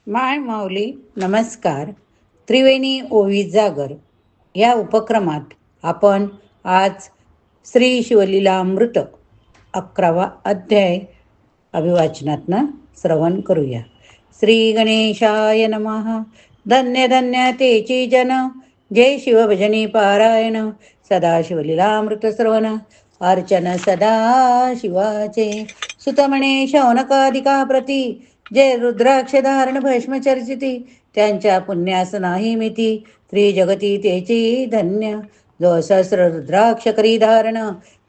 माय माऊली नमस्कार. त्रिवेणी ओवी जागर या उपक्रमात आपण आज श्री शिवलीलामृत 11वा अध्याय अभिवाचनातनं श्रवण करूया. श्री गणेशाय नमः. धन्य धन्य तेची जन, जय शिवभजनी पारायण, सदा शिवलीलामृत श्रवण, अर्चन सदा शिवाचे. सुतमणे शौनकादिका प्रती, जे रुद्राक्ष धारण भस्म चर्चिती, त्यांच्या पुण्यास नाही मिती, त्रिजगती तेची धन्य. जो सहस्र रुद्राक्ष करी धारण,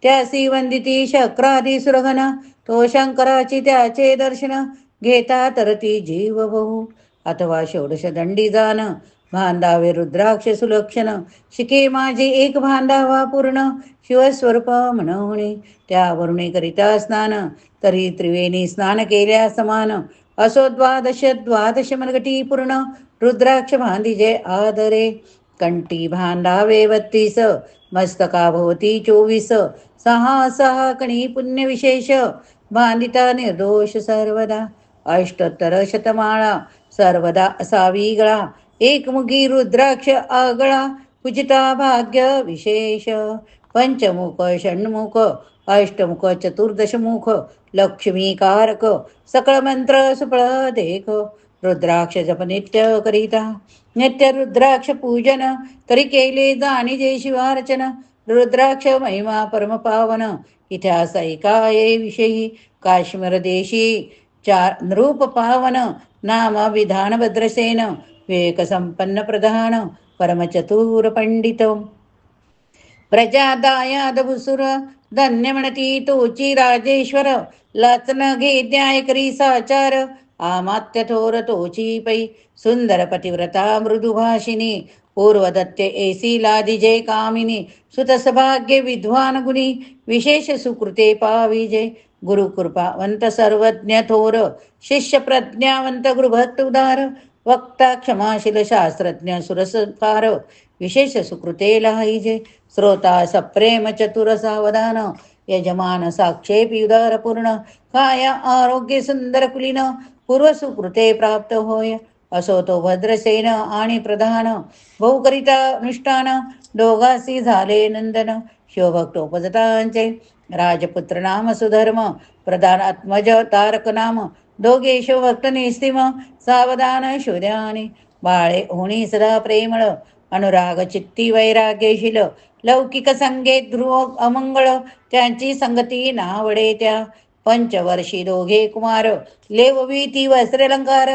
त्यासी वंदिती शक्रादी सुरगण, तो शंकराची त्याचे दर्शन, घेता तरती जीव बहु. अथवा षोडश दंडी जाण, बांधावे रुद्राक्ष सुलक्षण, शिके माझे एक बांधावा पूर्ण, शिवस्वरूप म्हणून त्यावरुणी करिता स्नान, तरी त्रिवेणी स्नान केल्या समान. असो द्वादश मनगटी पूर्ण, रुद्राक्ष बांधिजे आदरे, कंठी बांधावे 32, मस्तका भोवती 24, सहा सहा कणी पुण्य विशेष, बांधिता निर्दोष सर्वदा. अष्टोत्तर शतमाळा सर्वदा असावी गळा, एकमुखी रुद्राक्ष आगळा, पूजिता भाग्य विशेष. पंचमुख षण्मुख अष्टमुख चतुर्दशमुख, लक्ष्मीकारक सकळ मंत्र सुफळ देख. रुद्राक्ष जप नित्य करिता, नित्य रुद्राक्ष पूजन, करी केले जाणीजे शिवार्चन. रुद्राक्ष महिमा परम पावन, इतिहास ऐकाये विषयी, काश्मीर देशी चार नृप पावन, नाम विधान भद्रसेन, विवेक संपन्न प्रधान, परमचतुर पंडित. प्रजा दायाद भुसुर, धन्य म्हणती तोची राजेश्वर, लाचन घे न्याय करी साचार, आमात्य थोर तोची पै. सुंदर पतिव्रता मृदुभाषिनी, पूर्वदत्ते एसी लादिजे कामिनी, सुतस भाग्य विद्वान गुणी, विशेष सुकृते पाविजे. गुरुकृपावंत सर्वज्ञ थोर, शिष्य प्रज्ञावंत गुरुभक्त उदार, वक्ता क्षमाशील शास्त्रज्ञ सुरसकार, विशेष सुकृते लाहिजे. श्रोता सप्रेम चतुर सावधान, यजमान साक्षेपी उदार पूर्ण, काया आरोग्य सुंदर कुलीन, पूर्व सुकृते प्राप्त होय. असो तो भद्रसेन आणि प्रधान, बहुकरिता अनुष्ठान, दोघासी झाले नंदन. शिवभक्तोपजतांचे राजपुत्र नाम सुधर्म, प्रधान आत्मज तारक नाम, दोघे शिवभक्त निस्तिम, सावधान शोध्याने. बाळे होणी सदा प्रेमळ, अनुराग चित्ती वैराग्यशील, लौकिक संगेत ध्रुव अमंगळ, त्यांची संगती नावडे त्या. पंचवर्षी दोघे कुमार, लेववीती वस्त्रलंकार,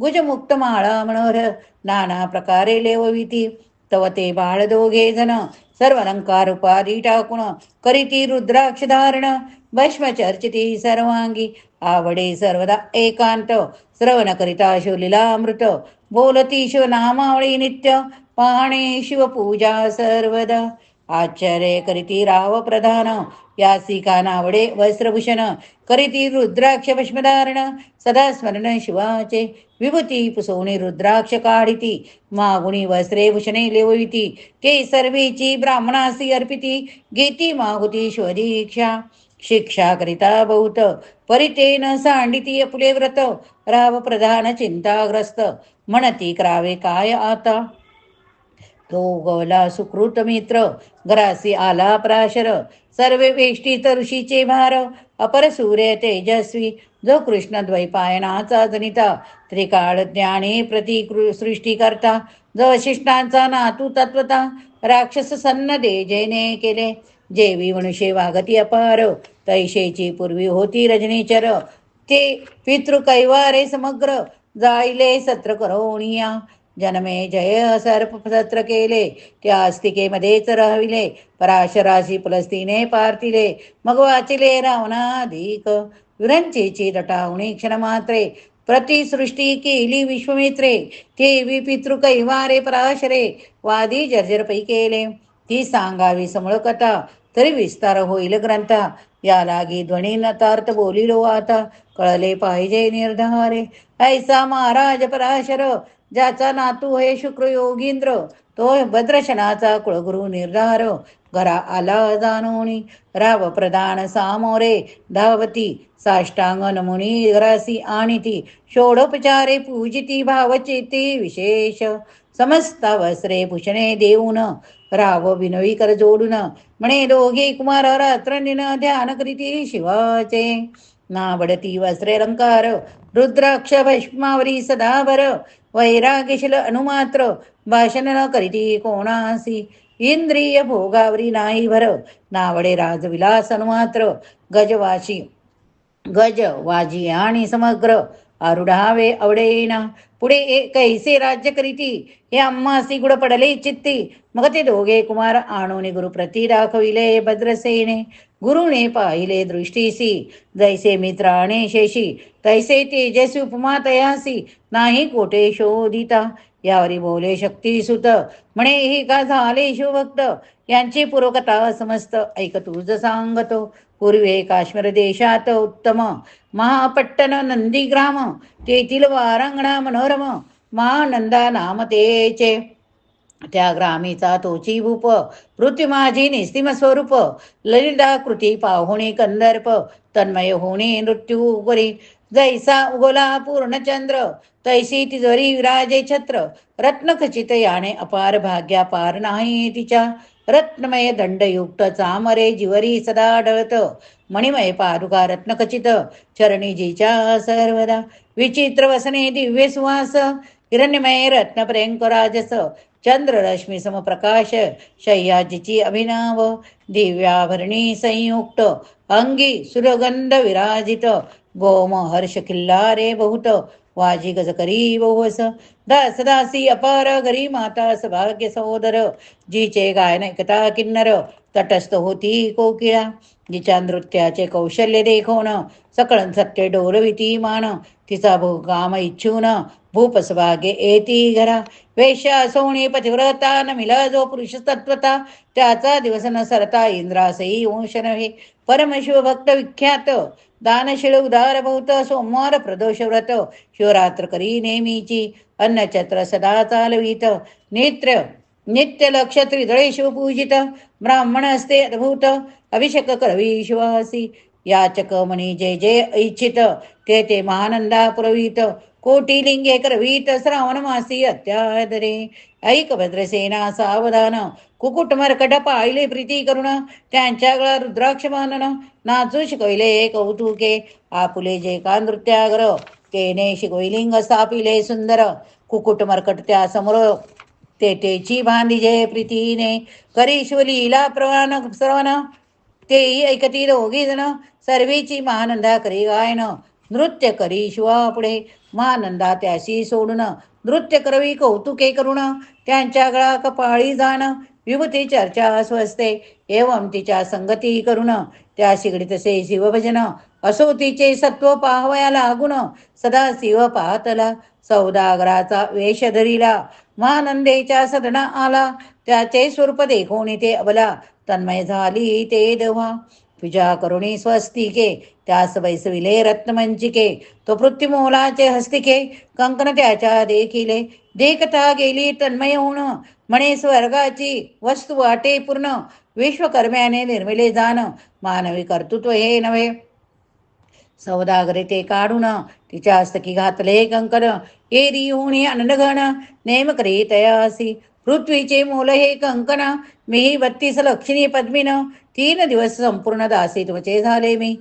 गुजमुक्त माळा मनोहर, नाना प्रकारे लेववीती. तव ते बाळ दोघे जण, सर्व अलंकार उपाधी टाकून, करीती रुद्राक्ष धारण, भस्म चर्चिती सर्वांगी, आवडे सर्वदा एकांत. श्रवण करिता शिवलीलामृत, बोलती शिवनामावळी नित्य, पाहणे शिवपूजा सर्वदा. आश्चर्य करीती राव प्रधान, यासी कानावडे वस्त्रभूषण, करीती रुद्राक्ष भस्मधारण, सदा स्मरण शिवाचे. विभूती पुसवणे रुद्राक्ष काढिती, मागुणी वस्त्रे भूषणे लेवविती, ते सर्वेची ब्राह्मणासी अर्पिती, घेती मागुती शिवदीक्षा. शिक्षा करिता बहुत, परितेन सांडिती अपुले व्रत, राव प्रधान चिंताग्रस्त, म्हणती करावे काय आता. तो गवला सुकृत मित्र, घरासी आला पराशर, सर्वे वेष्टीत ऋषीचे भार, अपर सूर्य तेजस्वी, जो कृष्ण द्वैपायनाचा जनिता, त्रिकाळ ज्ञानी प्रति सृष्टी करता, जो वशिष्ठांचा नातू तत्वता, राक्षस सन्न दे जेने केले, जेवी मनुष्य वागती अपार, तैशेची पूर्वी होती रजनीचर, ते पितृ कैवारे समग्र, जाईले सत्र करोणिया. जनमे जय सर्प सत्र केले, त्या अस्तिकेमध्येच राहिविले, पराशराशी पुलस्तीने पार्थिले, मग वाचिले रावणाधिक. विरंचीची रटावणी क्षणमात्रे, प्रतिसृष्टी केली विश्वमित्रे, ठेवी पितृ कैवारे पराशरे, वादी जर्जर पै केले. ती सांगावी समूळ कथा, तरी विस्तार होईल ग्रंथा. या लागी ध्वनी नतार्थ बोलिलो आता, कळले पाहिजे निर्धारे. ऐसा महाराज पराशर, ज्याचा नातू हे शुक्र योगींद्र, तो भद्रशनाचा कुळगुरु निर्धार. घरा आला जाणोनी, राव प्रधान सामोरे धावती, साष्टांग नमुनी घरासी आणि ती, षोडोपचारे पूजिती भावचेती विशेष. समस्त वस्त्रे भूषणे देऊन, राव विनवी कर जोडून, म्हणे दोघे कुमार रात्रंदिन ध्यान करीती शिवाचे. नावडती वस्त्रे अलंकार, रुद्राक्ष भस्मावरी सदाभर, वैराग्यशील अनुमात्र, भाषण न करीती कोणासी, इंद्रिय भोगावरी नाही भर, नावडे राजविलास अनुमात्र, गजवाशी गज वाजी आणि समग्र, आरुढावे आवडेना. पुढे कैसे राज्य करीती, हे आम्हासी गुड पडले चित्ती. मग ते दोघे कुमार आणून गुरुप्रती दाखविले भद्रसेने. गुरुने पाहिले दृष्टीसी, जैसे मित्राने शेषी, तैसे तेजस्वी उपमा तयासी, नाही कोठे शोधिता. यावरी बोले शक्ती सुत, म्हणे ही का झाले शिवभक्त, यांची पूर्वकथा समस्त ऐक तुझ सांगतो. पूर्वे काश्मीर देशात उत्तम महापट्टण नंदीग्राम, तेथील वारांगणा मनोरम, महानंदा नाम तेचे. त्या ग्रामीचा तोची भूप, पृथ्वी माझी निस्तिम स्वरूप, ललिता कृती पाहुणे कंदर्प, तन्मय होणे मृत्यू वरी. जैसा उगवला पूर्णचंद्र, तैसी तिजोरी विराजे छत्र, रत्नखचित याने अपार भाग्या पार नाही तिच्या. रत्नमय दंडयुक्त चामरे जिवरी सदा ढळत, मणिमय पादुका रत्नखचित, चरणीजीच्या सर्वदा. विचित्र वसने दिव्य सुवास, हिरण्यमय रत्न प्रियंकराजस, चंद्ररश्मी समप्रकाश, शय्याजीची अभिनव, दिव्याभरणी संयुक्त, अंगी सुरगंध विराजित, गोम हर्ष किल्लारे बहुत, वाजी गज करी बहुस. दास दासी अपार घरी माता सभाग्य सहोदर, जिचे गायन ऐकता किन्नर, तटस्थ होती कोकिळा. जिच्या नृत्याचे कौशल्य देखोन, सकळ सत्य डोलविती मान, तिचा भूकाम इच्छून भूपसभागे येती घरा. वेश्या सोणी पतिव्रता न मिला जो पुरुष तत्वता, त्याचा दिवस न सरता इंद्रासही वंश नव्हे. परमशिवभक्त विख्यात, दानशील उदार बहुत, सोमवार प्रदोष व्रत, शिवरात्र करी नेहमीची, अन्नछत्र सदा चालवीत, नित्य लक्ष त्रिदळे शिवपूजित, ब्राह्मण असते अद्भुत, अभिषेक करवी शिवासी. याचक मणी जे जे इच्छित, ते महानंदा पुरवीत, कोटी लिंगे करवीत, श्रावण मासी अत्यादरे. ऐक भद्रसेना सावधान, कुकुट मरकट पाहिले प्रीती करुण, त्यांच्या गळा रुद्राक्ष बांधन, नाचू शिकविले कौतुके, आपुले जे का नृत्याग्र, केने शिकविलिंग स्थापिले सुंदर. कुकुट मरकट त्या समोर तेची बांधिजे प्रीतीने, करी शिवलीला प्रवान श्रवण, तेही ऐकती दोघी जण, सर्वीची महानंदा करी गायन. नृत्य करी शिवा पुढे, महानंदा त्याशी सोडून, नृत्य करवी कौतुके करुण, त्यांच्या गळा कपाळी जाण, विभूती चर्चा स्वस्ते, एवं तिच्या संगती करुण, त्या शिगडीतसे शिवभजन, असो तिचे सत्व पाहवया लागून, सदा शिव पाहतला, सौदागराचा वेश धरिला, महानंदेच्या सदना आला, त्याचे स्वरूप देखोनी ते अबला, तन्मय झाली ते देवा. पूजा करुणी स्वस्तिके, त्यास बैसविले रत्नमंचिके, तो पृथ्वीमोलाचे हस्तिके, कंकण त्याच्या देखिले, देखता गेली तन्मय होऊन, म्हणे स्वर्गाची वस्तू वाटे पूर्ण, विश्वकर्म्याने निर्मिले जाण, मानवी कर्तृत्व हे नव्हे. सौदागरे ते काढून, तिच्या हस्तकी घातले कंकण, एरी होणी अनघन, नेम करी तयासी. पृथ्वीचे मोल हे कंकण, मीही 32 लक्षणी पद्मिन, 3 दिवस संपूर्ण दासी तुमचे झाले मी.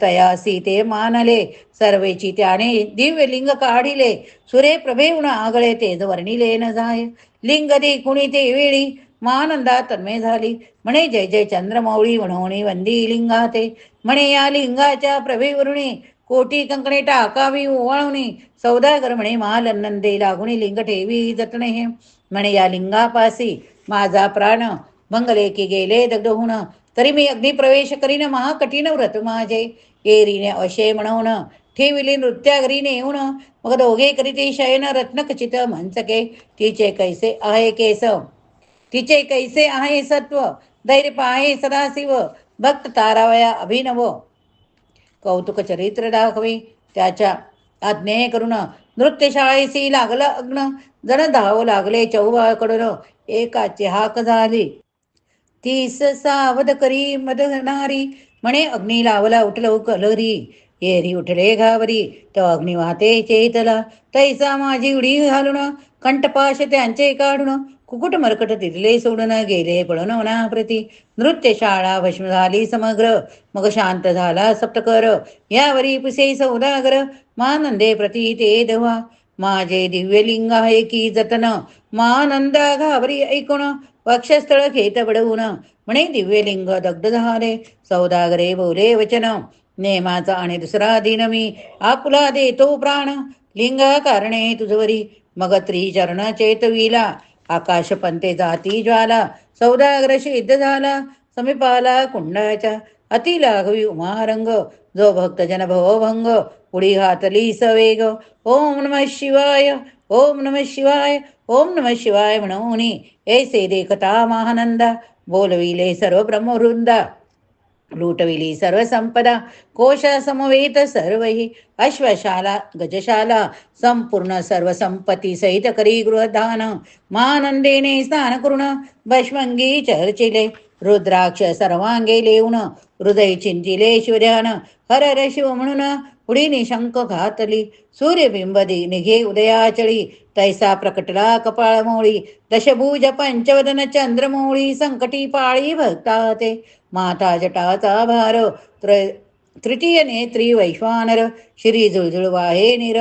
तयासी ते मानले, सर्वेची त्याने दिव्य लिंग काढिले, सुरे प्रभेऊन आगळे तेज वर्णिले न जाय. लिंग देखुणी ते वेळी, महानंदा तन्मय झाली, म्हणे जय जय चंद्रमौळी म्हणोणी वंदी लिंगा ते. म्हणे या लिंगाच्या प्रभेवरुणी, कोटी कंकणे टाकावी ओवाळुनी, सौदागर म्हणे महालनंदे लागुणी लिंग ठेवी जतणे हे. म्हणे या लिंगापासी माझा प्राण भंगले की गेले दग्ध होऊन, तरी मी अग्नी प्रवेश करीन महाकठीण व्रत माझे. एरीने अशे म्हणून ठेविली नृत्यागरीने येऊन, मग दोघे करीते शयन रत्नखचित मंचके. तिचे कैसे आहे केस, तिचे कैसे आहे सत्व, धैर्य पाहे सदाशिव भक्त तारावया अभिनव. कौतुक चरित्र दाखवे त्याच्या आज्ञे करून नृत्यशाळेसी लागला अग्न. जण धाव लागले चौबाकडून एकाची हाक झाली तीस सावध करी मदनारी. म्हणे अग्नी लावला उठलो कलरी येरी उठले घावरी. तो अग्नी वाहते चेतला तैसा माझी उडी घालून कंठपाश त्यांचे काढून. कुकुट मरकट तिथले सोडून गेले पळून प्रती. नृत्यशाळा भस्म झाली समग्र मग शांत झाला सप्तकर. यावरी पुसे सौदागर मानंदे प्रती ते दवा. माझे दिव्यलिंग आहे की जतन मानंदा घावरी ऐकून. वक्षस्थळ खेत बडवून म्हणे दिव्यलिंग दग्ध झाले. सौदागरे बोले वचन नेमाचा आणि दुसरा दिन मी आपुला देतो प्राण. लिंग कारणे तुझवरी मग त्रिचरण चेतविला. आकाश पंते जाती ज्वाला सौदागर सिद्ध झाला. समीपाला कुंडाच्या अति लाघवी उमारंग. जो भक्त जन भवभंग पुढी घातली सवेग. ओम नमः शिवाय ओम नमः शिवाय ओम नमः शिवाय म्हणून ऐसे देखता महानंदा. बोलविले सर्व ब्रह्मवृंदा लुटविली सर्व संपदा. कोश समवेत सर्वही अश्वशाला गजशाला संपूर्ण सर्व संपत्ती सहित करी गृहदान. महानंदेने स्नान करून भस्मंगी चर्चिले रुद्राक्ष सर्वांगे लेऊन. हृदय चिंतिले शिवध्यान हर हर शिव म्हणून पुढी निशंक घातली. सूर्यबिंब निघे उदयाचळी तैसा प्रकटला कपाळमोळी. दशभुज पंचवदन चंद्रमौळी संकटी पाळी भक्ता ते. माता जटाचा भार तृतीय नेत्री वैश्वानर. श्री जुळजुळ वाहे निर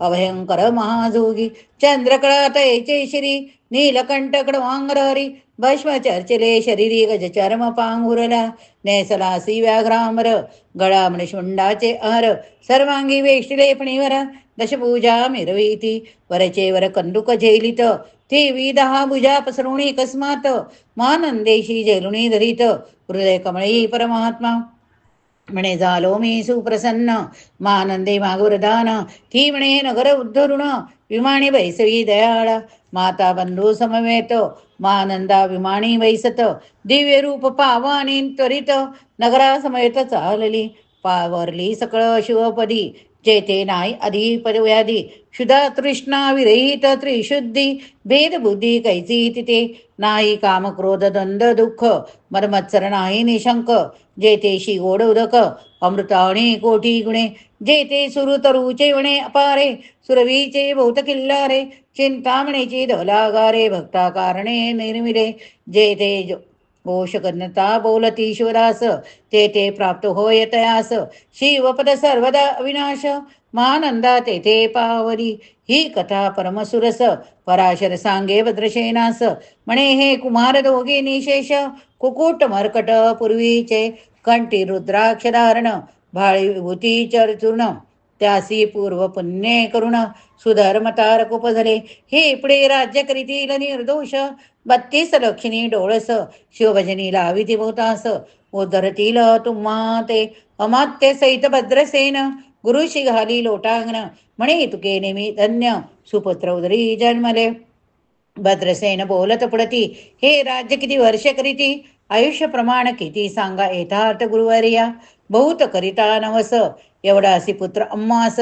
अभयंकर महाजोगी. चंद्रकळा तैचे श्री नीलकंठ कडवांगर हरी. भस्म चर्चिले शरीरी गजचर्म पांघुरला. नेसलासी व्याघ्रांबर गळा मणिशुंडाचे आहार. सर्वांगी वेष्टिले फणीवर दशभुजा मिरविती. वरचे वर कंदुक झेलित ती विदहा भुजा पसरुणी अकस्मात. मानंदेशी झेलुणी धरित हृदय कमळी परमात्मा. म्हणे झालो मी सुप्रसन्न मानंदे मागवरदान. ती म्हणे नगर उद्धरुण विमानी बैसवी दयाळा. माता बंधू समवेत मानंदा विमानी बैसत. दिव्य रूप पावानी त्वरित नगरा समेत चालली. पावरली सकळ शिवपदी जेथे नाही अधिपदव्याधी. क्षुधा तृष्णा विरहित त्रिशुद्धी भेद बुद्धी कैची तिथे. नाही काम क्रोध दंड दुःख मर्मत्सर नाही निशंक. जेथे गोड उदक अमृताणे कोटी गुणे. जेथे सुरु तरुचे वणे अपारे सुरवीचे बहुत किल्लारे. चिंतामणीची धवलागारे भक्ता कारणे निर्मिले. जेथे घोषगणता बोलती शिवदास तेथे प्राप्त होय तयास. शिवपद सर्वदा अविनाश महानंदा तेथे पावरी. ही कथा परमसुरस पराशर सांगे भद्रसेनास. म्हणे हे कुमार दोघे निशेष कुकुट मर्कट पूर्वीचे. कंठी रुद्राक्ष धारण भाळी विभूती चर्चूर्ण. त्यासी पूर्व पुण्य करुण सुधर्मतारक उपजले. हे पुढे राज्य करीतील निर्दोष 32 लक्षणी डोळस. शिवभजनी लाविती भोतास उद्धरतील तुम्हा ते. अमात्य सहित भद्रसेन गुरुशी घाली लोटांगण. म्हणे तुके नेमी धन्य सुपुत्र उदरी जन्मले. भद्रसेन बोलत पुढती हे राज्य किती वर्ष करीती. आयुष्य प्रमाण किती सांगा यथार्थ गुरुवर्या. बहुत करिता नवस एवढासी पुत्र अम्मास.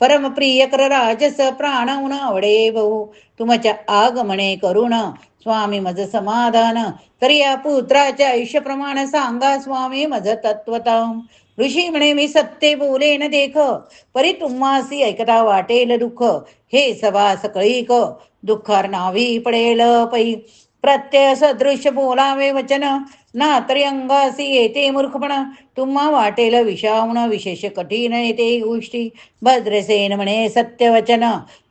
परमप्रिय कर राजस प्राणवून आवडे बहु. तुमच्या आगमने करुण स्वामी मज समाधान. तरी या पुत्राच्या आयुष्य प्रमाण सांगा स्वामी मज तत्वता. ऋषी म्हणे मी सत्य बोले न देख परी तुम्हासी ऐकता वाटेल दुःख. हे सभा सकळीक दुःखार नावी पडेल पै. प्रत्यय सदृश बोलावे वचन ना तरी अंगासी येते मूर्खपण. तुम्हा वाटेल विषावण विशेष कठीण येते गोष्टी. भद्रसेन म्हणे सत्य वचन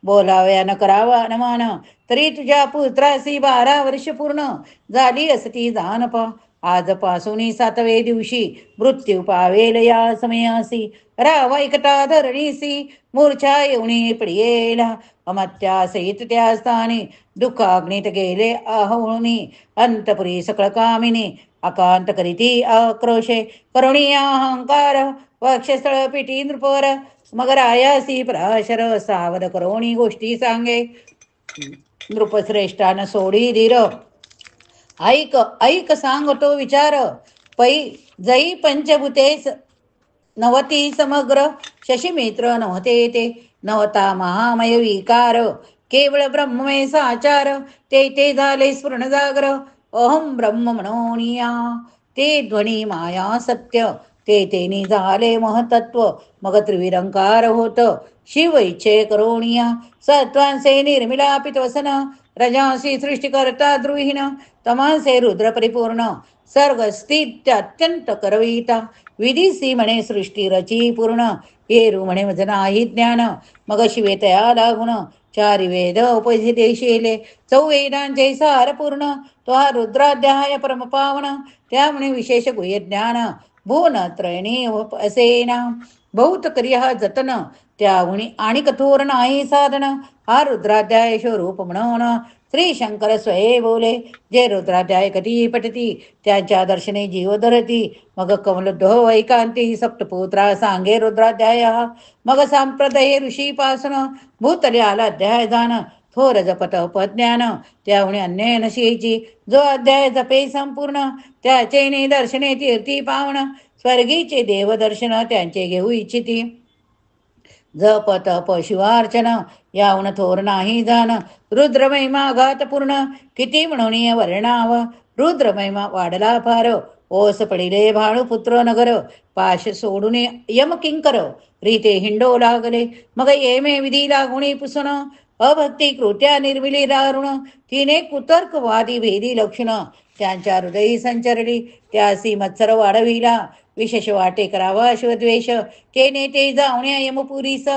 बोलाव्या न करावा नमान. तरी तुझ्या पुत्रासी 12 वर्ष पूर्ण झाली असती जानपा. आजपासून 7वे दिवशी मृत्यू पावेल या समयासी. राव ऐकता धरणीसी मूर्छा येऊनी पडियेला. अमत्या सहित त्या स्थानी दुःखाग्नीत गेले आहुनी. अंतपुरी सकळ कामिनी अकांत करीती आक्रोशे. करुणी अहंकार वक्षस्थळ पिटी नृपर. मग रायासी पराशर सावध करोणी गोष्टी सांगे. नृपश्रेष्ठान सोडी धीर ऐक ऐक सांगतो विचार, पै जई पंचभूतेस नवती समग्र, शशिमित्र नव्हते ते, नव्हता महामय विकार, केवळ ब्रह्ममय साचार, ते झाले स्फुरण जागर, अहम ब्रह्म म्हणूनिया, ते ध्वनी माया सत्य, तेनी झाले महतत्व, मग त्रिविरंकार होत, शिव इच्छे करोनिया, सत्वांसे निर्मिलापित वसन, रजांसी सृष्टिकर्ता द्रुहीन, तमांसे रुद्र परिपूर्ण, सर्ग स्थित अत्यंत करविता, विधीसी म्हणे सृष्टी रची पूर्ण, हेरू म्हणे मज नाही ज्ञान, मग शिवे तया लागुण, चारी वेद उपजिते शेले, चौवेदांचे सार पूर्ण, तो हा रुद्राध्याय परमपावन, त्यामुळे विशेष गुह्य ज्ञान, भुवन त्रयणी असेना, बहुत क्रिया जतन, त्याहुनी आणि कठोर नाही साधन, हा रुद्राध्याय स्वरूप म्हणून, श्री शंकर स्वये बोले, जे रुद्राध्याय कधी पठती, त्यांच्या दर्शने जीव धरती, मग कमलदो वैकांती, सप्तपुत्रा सांगे रुद्राध्याय, मग सांप्रदय ऋषीपासून, भूतले आला अध्याय जाण, थोर जपत उपज्ञान, त्याहुणे अन्य नशेची, जो अध्याय जपे संपूर्ण, त्याचे निदर्शने तीर्थी पावन, स्वर्गीचे देवदर्शन त्यांचे घेऊ इच्छिती, जप तप शिवार्चन, याहून थोर नाही जाण, रुद्र महिमा घात पूर्ण, किती म्हणून वर्णाव, रुद्र महिमा वाढला फार, ओस पडिले भाणू पुत्र नगर, पाश सोडून यम किंकर, रीते हिंडो लागले, मग येमे विधी लागुणी पुसण, अभक्ती कृत्या निर्मिली दारुण, तिने कुतर्क वादी भेदी लक्षण, त्यांच्या हृदयी संचरली, त्यासी मत्सर वाढविला, विशेष वाटे करावा शिवद्वेष, केने ते जावण्या यमपुरीस,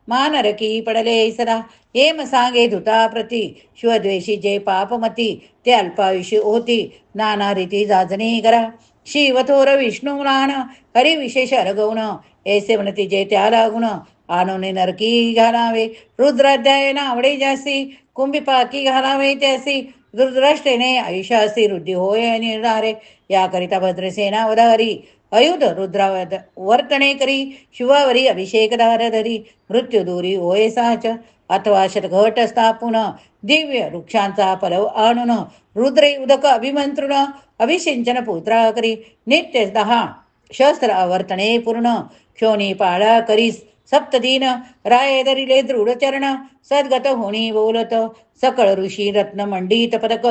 मानरकी पडले सरा, हेम सांगे धुता प्रती, शिवद्वेषी जे पापमती, ते अल्पायुषी होती, नाना रीती जाजणी करा, शिवथोर विष्णू नाण, हरी विशेष अर्गवण, ऐसे म्हणती जे त्या लागुण, आणून नरकी घालावे, रुद्राध्याय नावडे जासी, कुंभिपाकी घालावे त्यासी, रुद्राष्टेने आयुष्यासी वृद्धी होय निर्धारे, याकरिता भद्रसेना वधारी, अयुध रुद्रावध वर्तणे करी, शिवावरी अभिषेक धार धरी, मृत्यू दूरी होय साच, अथवा शतघट स्थापून, दिव्य वृक्षांचा पलव आणून, रुद्रे उदक अभिमंत्रुण, अभिषिंचन पुत्रा करी, नित्य 10 शस्त्र आवर्तने पूर्ण, क्षोणी पाळा करीस सप्तदीन, राय धरिले दृढ चरण, सद्गत होणी बोलत, सकळ ऋषी रत्न मंडित पदक,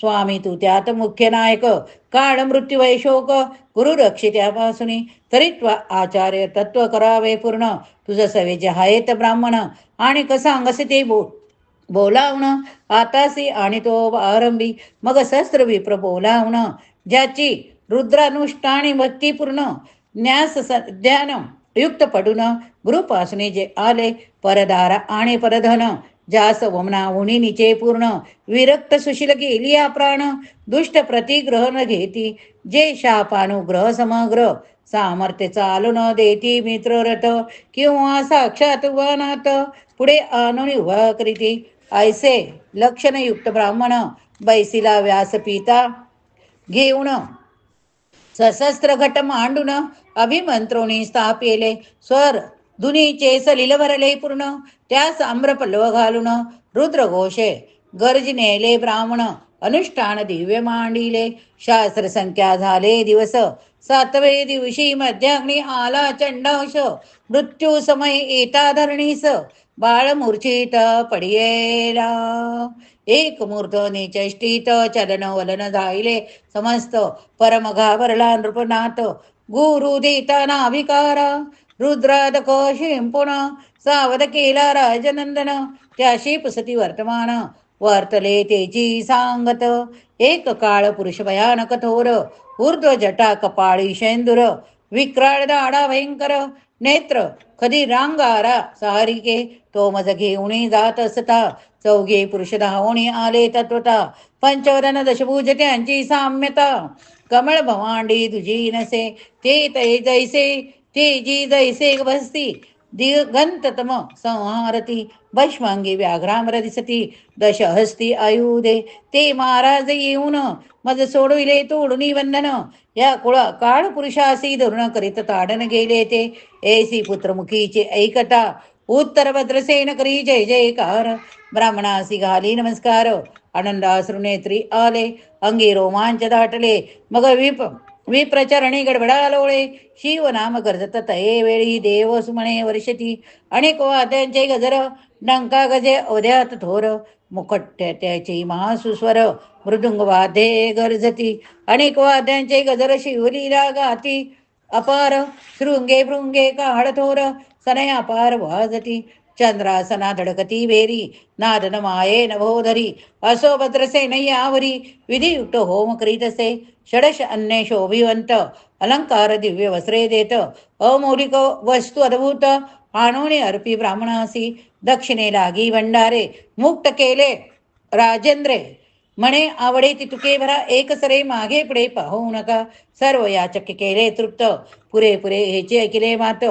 स्वामी तू त्यात मुख्य नायक, काळ मृत्यू वैशोक, गुरु रक्षित्यापासून, तरित्वा आचार्य तत्व करावे पूर्ण, तुझ सवेचे आहेत ब्राह्मण, आणि सांगसे ते बोलावण, आतासी आणि तो आरंभी, मग शस्त्र विप्र बोलावण, ज्याची रुद्रानुष्ठानी भक्तीपूर्ण, न्यास ध्यान युक्त पडून, गुरुपासने जे आले, परदारा आणि परधन, ज्यास वमना उणीनीचे पूर्ण, विरक्त सुशील गेली प्राण, दुष्ट प्रतिग्रहण घेती, जे शापानुग्रह समग्र, सामर्थ्य चालू न देती मित्ररथ, किंवा साक्षात वनात, पुढे आणून उभा करीती, ऐसे लक्षणयुक्त ब्राह्मण, बैसीला व्यासपीता घेऊन, सशस्त्र घट मांडून, अभिमंत्रोणी स्थापिले, स्वर धुनीचे सलिल भरले पूर्ण, त्यास आम्रपल्लव घालून, रुद्रघोषे गर्जनेले ब्राह्मण, अनुष्ठान दिव्य मांडिले, शास्त्र संख्या झाले दिवस, 7वे दिवशी मध्याग्नी आला चंडाश, मृत्यू समय येता धरणीस, बाळ मूर्छित पडियेला, एक मूर्त निचष्टित, चलन वलन जाईले समस्त, परम घाबरला नृपनाथ, गुरु देता नाभिकारा, रुद्रादक शिंपुण, सावध केला राजनंदन, त्याशी पुसती वर्तमान, वर्तले तेची सांगत, एक काळ पुरुष भयानक थोर, ऊर्ध्व जटा कपाळी शेंदुर, विक्राळ दाडा भयंकर, नेत्र कधी रांगारा सारिके, तो मज घेऊन जात असता, चौघे पुरुष धावणे आले तत्वता, पंचवदन दशभुज त्यांची साम्यता, कमळ भवांडी तुझी नसे, ते तै जैसे तेजी जैसे बसती, दिगंततम संहारती, भस्मांगी व्याघ्राम्र दिसती, दशहस्ती आयुधे, ते महाराज येऊन, मज सोडविले तोडुनी वंदन, या कुळा काळ पुरुषासी धरुण करीत ताडन गेले ते, ऐसी पुत्रमुखीचे ऐकता, उत्तर भद्रसेन करी जय जयकार, ब्राह्मणासी घाली नमस्कार, आनंदाश्रू नेत्री आले, अंगी रोमांच दाटले. मग विप्रचरणी गडबडालोळे, शिवनाम गर्जत तये वेळी देव सुमणे वर्षती. अनेक वाद्यांचे गजर, डंका गजे अवध्यात थोर. मुखट्याची महासुस्वर, मृदुंग वाद्ये गर्जती. अनेक वाद्यांचे गजर शिवलीला गाती. अपार शृंगे भृंगे काळ थोर, सनय अपार वाजती. चंद्रासना धडकती भेरी, नादन माये नभोधरी. असो भद्रसेनय्यावरी, विधियुक्त होम करीतसे. षडश अन्य शोभिवंत, अलंकार दिव्य वस्त्रे देत. अमौलिक वस्तू अद्भुत, आणोनी अर्पी ब्राह्मणासी. दक्षिणे लागी भंडारे, मुक्त केले राजेंद्रे. म्हणे आवडे तितुके भरा, एकसरे मागे पुढे पाहू नका. सर्व याचक केले तृप्त, पुरे हेचे ऐकिले मात.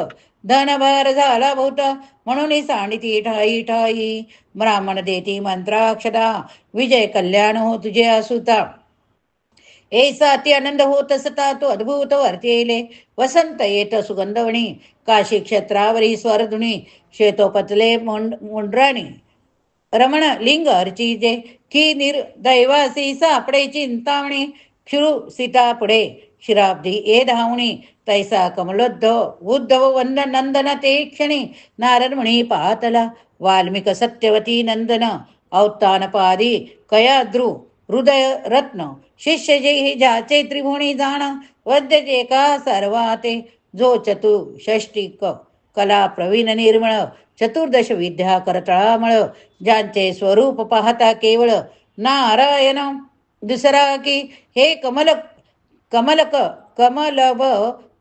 धनभार झाला बहुत, म्हणून सांडिती ठाई ठाई. ब्राह्मण देती मंत्राक्षता, विजय कल्याण हो तुझे असुता. ऐसा अति आनंद होत असता तो अद्भुत वर्तेले. वसंत येत सुगंधवणी, काशी क्षेत्रावरी स्वरधुनी. श्वेतोपतले मुंड्राणी, रमण लिंग अर्चिजे. की निर्दैवासी सापडे चिंतामणी, क्षुरु सीता पुढे शिराब्दी ए धावणी. तैसा कमलोद्धव उद्धव वंदन नंदन ते क्षणी. नारद म्हणी पाहतला, वाल्मिक सत्यवती नंदन. अवतान पादी कयाद्रु, हृदय रत्न. शिष्य जे ज्याचे त्रिभुवनी जाण, वद्य जे का सर्वाते. जो चतुष्टिक कला प्रवीण निर्मळ, चतुर्दश विद्या करतळामळ. ज्यांचे स्वरूप पाहता केवळ नारायण दुसरा की. हे कमलक कमलभ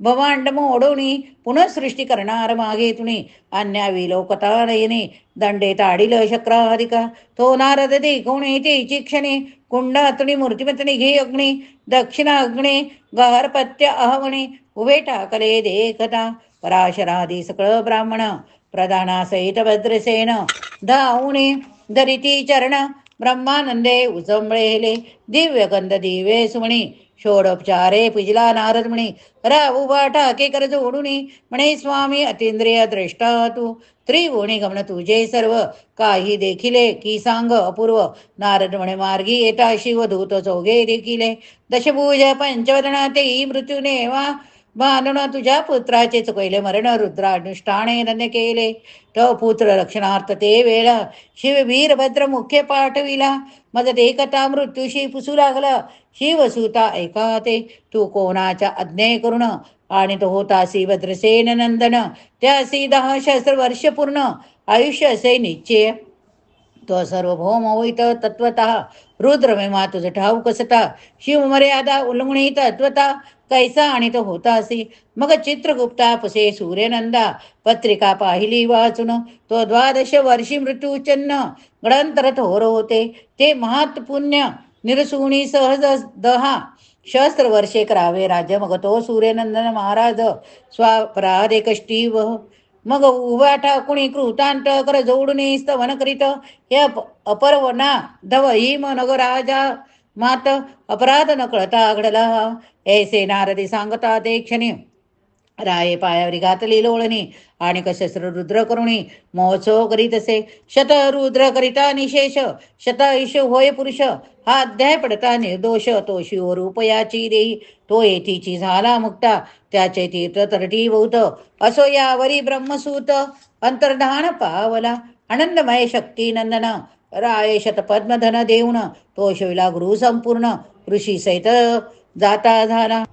भवांड मोडोनी, पुनः सृष्टी करणार मागे तुणी. अन्याविलोकता नयने, दंडे ताडिल शक्राधिका. तो नारद देखोणे तेची क्षणे, कुंडातुणी मूर्तिमतनी घे अग्नी. दक्षिणाग्ने गारपत्य आहवणे, उभे टाकले देखता. पराशरादी सकळ ब्राह्मण, प्रधानासहित भद्रसेन. धावणे धरिती चरण, ब्रह्मानंदे उचंबळेले. दिव्य गंध दिवे सुमणी, षोडोपचारे पूजला नारद म्हणी. उभा ठाके कर जोडुनी, म्हणे स्वामी अतिंद्रिय द्रष्टा तू. त्रिभुवनी गमन तुझे सर्व, काही देखिले की सांग अपूर्व. नारद म्हणे मार्गी येता शिवदूत चौघे देखिले. दशभुज पंचवदना तेही मृत्यू नेवा, बांधून तुझ्या पुत्राचे चुकवले मरण. रुद्रानुष्ठाने धन्य केले, तो पुत्र रक्षणार्थ ते वेळा. शिववीर भद्र मुख्य पाठविला, मज देखता मृत्यूशी पुसू लागला. शिवसुता ऐका ते, तू कोणाच्या आज्ञे करून. आणि तो होतासी भद्रसेन नंदन, त्यासी 10 सहस्र वर्ष पूर्ण. आयुष्य असे निश्चय, तो सार्वभौम होईत तत्वतः. रुद्रमेमा तुझ ठाऊक कसता, शिवमर्यादा उल्लंघणी तत्वता. कैसा आणि तो होतासी. मग चित्रगुप्ता पुसे सूर्यनंदा, पत्रिका पाहिली वाचून. तो 12 वर्षी मृत्यूचन्न, गडांतर थोर होते. ते महात पुण्य निरसुणी सहज 10 सहस्र वर्षे करावे राज्य. मग तो सूर्यनंदन महाराज स्वापराधे कष्टी वह. मग उभा ठाकुणी कृतांत कर जोडुनी स्तवन करीत. हे अपर्वना धव हिम नगराजा मात, अपराध न कळता घडला. ऐसे नारदी सांगता ते क्षणी, राये पायावरी घातली लोळणी. आणि शस्त्र रुद्र करुणी, महोत्सव करीत असे. शत रुद्र करिता निशेष, शतायुष होय पुरुष. हा अध्याय पडता निर्दोष, तो शिवरूप याची देई. तो येथीची झाला मुक्ता, त्याचे तीर्थ तरटी बहुत. असो यावरी ब्रह्मसूत, अंतर्धान पावला. आनंदमय शक्ती नंदन, राये शतपद्मधन देऊन. तो शिवला गुरु संपूर्ण, ऋषी सहित जाता झाला.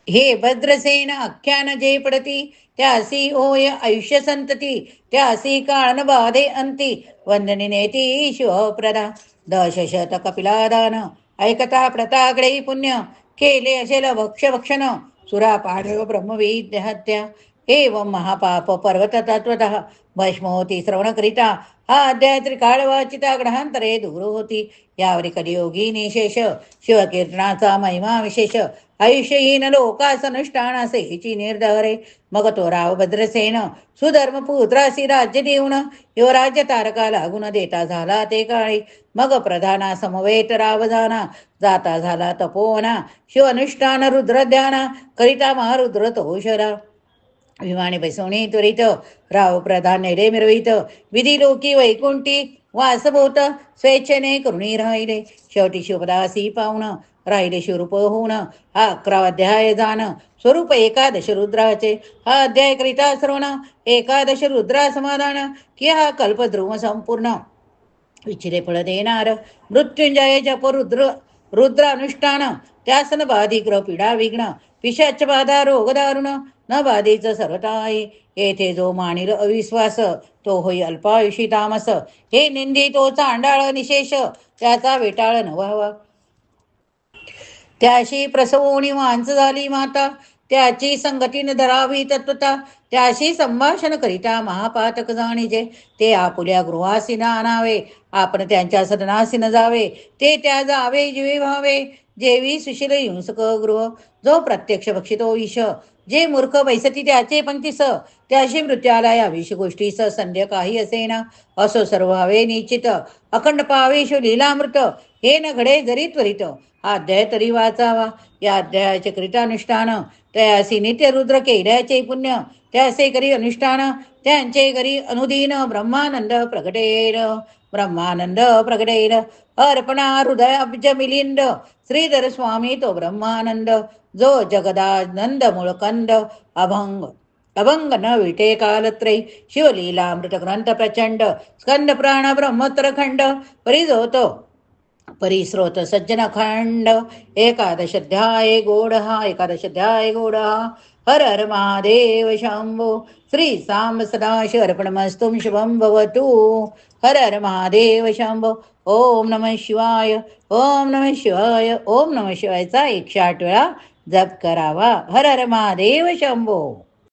हे भद्रसेन आख्यान जे पडती, त्यासी होय आयुष्य संतती. त्यासी काळन बाधे अंती, वंदनी नेती शिवप्रदा. 10 शत कपिलादान, ऐकता प्रताकडे पुण्य. केले असेल भक्षण, सुरा पाढव ब्रह्मविद्या हत्या. एवं महापाप पर्वत तत्वतः, भस्म होती श्रवण करिता. हा अध्याय त्रिकाळ वाचिता, ग्रहांतरे दूर होती. यावरी कलियोगी निशेष, शिवकीर्तनाचा महिमा विशेष. आयुष्यहीन लोकास अनुष्ठानासे हिची निर्धारे. मग तो राव भद्रसेन, सुधर्म पुत्रासी राज्य देऊन. युवराज्य तारका लागून देता झाला ते काळी. मग प्रधाना समवेत राव जाना, जाता झाला तपोवना. शिव अनुष्ठान रुद्र ध्याना, करिता महारुद्र तोषरा. विमाने बसवणे त्वरित, राव प्रधान नेडे मिरवित. विधी लोकी वैकुंठी, वासभूत स्वेच्छेने करुणी राहिले. शेवटी शिवपदासी पाहुण राहिले शिवरूप होऊन. हा 11वा अध्याय जाण स्वरूप एकादश रुद्राचे. हा अध्याय करिता श्रवण एकादश रुद्रा समाधान की हा कल्पद्रुम संपूर्ण विचिरे फळ देणार मृत्युंजय जप रुद्र अनुष्ठान त्यासन बाधी ग्रह पीडा विघ्न पिशाच बाधा रोग दारुण न बाधीच सर्वताई. येथे जो मानिल अविश्वास तो होई अल्पायुषी तामस. हे निंदी तो चांडाळ निशेष त्याचा वेटाळ न व्हावा. त्याशी प्रसवोनी मांस झाली माता त्याची संगतीन धरावी तत्वता. त्याशी संभाषण करिता महापातक जाणीजे ते आपुल्या गृहासी न आणावे. आपण त्यांच्या सदनासी न जावे ते त्या जावे जीवे व्हावे. जेवी सुशील हिंसक गृह जो प्रत्यक्ष भक्षितो ईश. जे मूर्ख बैसती त्याचे पंक्तीस त्याशी मृत्यालया विष गोष्टीस संध्या काही असेना. असो सर्व व्हावे निश्चित अखंड पावेश लीलामृत. हे न घडे जरी त्वरित हा अध्याय तरी वाचावा. या अध्यायाचे करितानुष्ठान तयासी नित्य रुद्र केल्याचे पुण्य त्याचे करी अनुष्ठान त्यांचे करी अनुदीन ब्रह्मानंद प्रगटेल. ब्रह्मानंद प्रगटेल अर्पणा हृदय अब्ज मिलिंद श्रीधर स्वामी तो ब्रह्मानंद. जो जगदानंद मुळकंद अभंग अभंग न विटे कालत्रय. शिवलीलामृत ग्रंथ प्रचंड स्कंद प्राण ब्रह्मोत्तर खंड परिजोत परिस्रोत सज्जन खंड. एकादशाध्याय गोड हा एकादशाध्याय गोड हा. हर हर महादेव शंभो. श्री सांब सदाशिव अर्पणमस्तुं शुभं भवतु. हर हर महादेव शंभो. ओम नमः शिवाय ओम नमः शिवाय ओम नमः शिवायचा 108 वेळा जप करावा. हर हर महादेव शंभो.